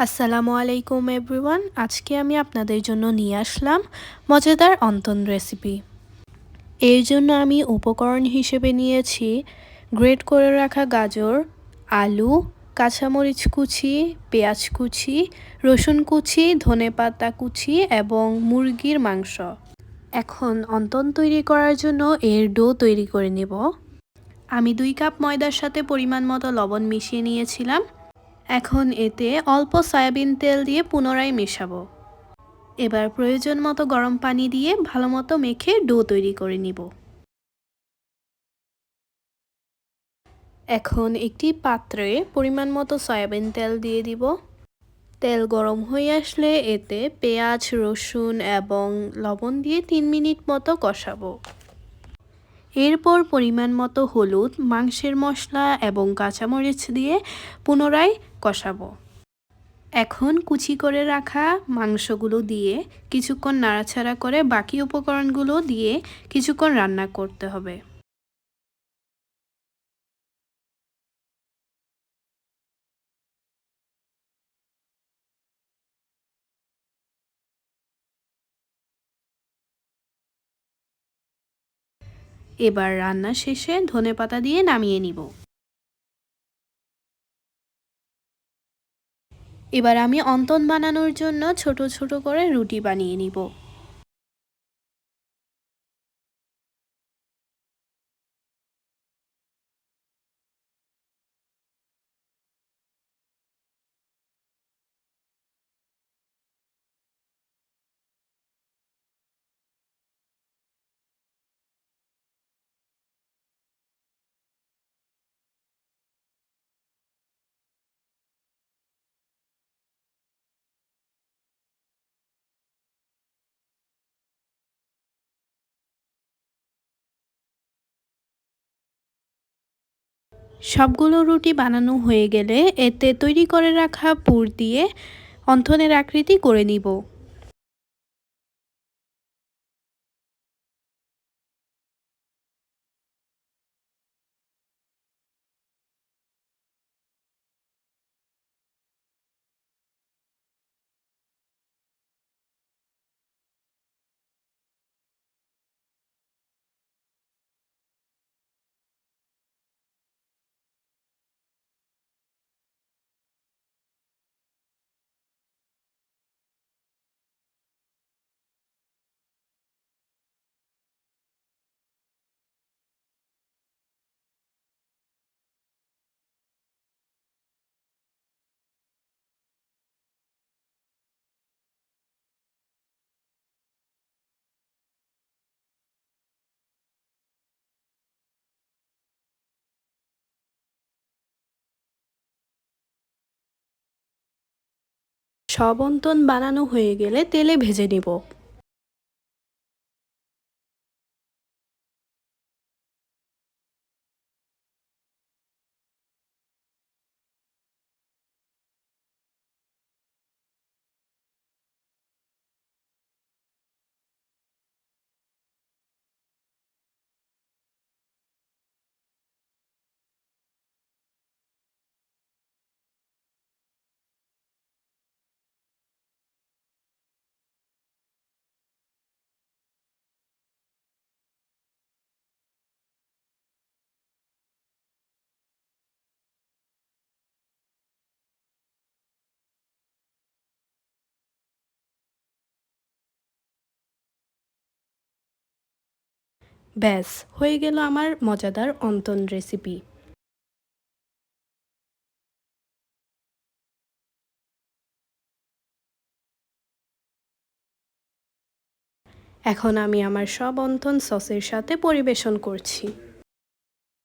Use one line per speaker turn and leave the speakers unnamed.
আসসালামু আলাইকুম এভরিওয়ান। আজকে আমি আপনাদের জন্য নিয়ে আসলাম মজাদার অন্তন রেসিপি। এর জন্য আমি উপকরণ হিসেবে নিয়েছি গ্রেট করে রাখা গাজর, আলু, কাঁচামরিচ কুচি, পেঁয়াজ কুচি, রসুন কুচি, ধনেপাতা কুচি এবং মুরগির মাংস। এখন অন্তন তৈরি করার জন্য এর ডো তৈরি করে নেব। আমি 2 কাপ ময়দার সাথে পরিমাণ মতো লবণ মিশিয়ে নিয়েছিলাম। এখন এতে অল্প সয়াবিন তেল দিয়ে পুনরায় মেশাবো। এবার প্রয়োজন মতো গরম পানি দিয়ে ভালোমতো মেখে ডো তৈরি করে নিব। এখন একটি পাত্রে পরিমাণ মতো সয়াবিন তেল দিয়ে দিব। তেল গরম হয়ে আসলে এতে পেঁয়াজ, রসুন এবং লবণ দিয়ে 3 মিনিট মতো কষাবো। এরপর পরিমাণ মতো হলুদ, মাংসের মশলা এবং কাঁচামরিচ দিয়ে পুনরায় কষাবো। এখন কুচি করে রাখা মাংসগুলো দিয়ে কিছুক্ষণ নাড়াচাড়া করে বাকি উপকরণগুলো দিয়ে কিছুক্ষণ রান্না করতে হবে। এবার রান্না শেষে ধনেপাতা দিয়ে নামিয়ে নিব। এবার আমি অন্তন বানানোর জন্য ছোট ছোট করে রুটি বানিয়ে নিব। সবগুলো রুটি বানানো হয়ে গেলে এতে তৈরি করে রাখা পুর দিয়ে অন্তনের আকৃতি করে নিব। সব অন্তন বানানো হয়ে গেলে তেলে ভেজে নিব। ব্যাস হয়ে গেল আমার মজাদার অন্তন রেসিপি। এখন আমি আমার সব অন্তন সসের সাথে পরিবেশন করছি।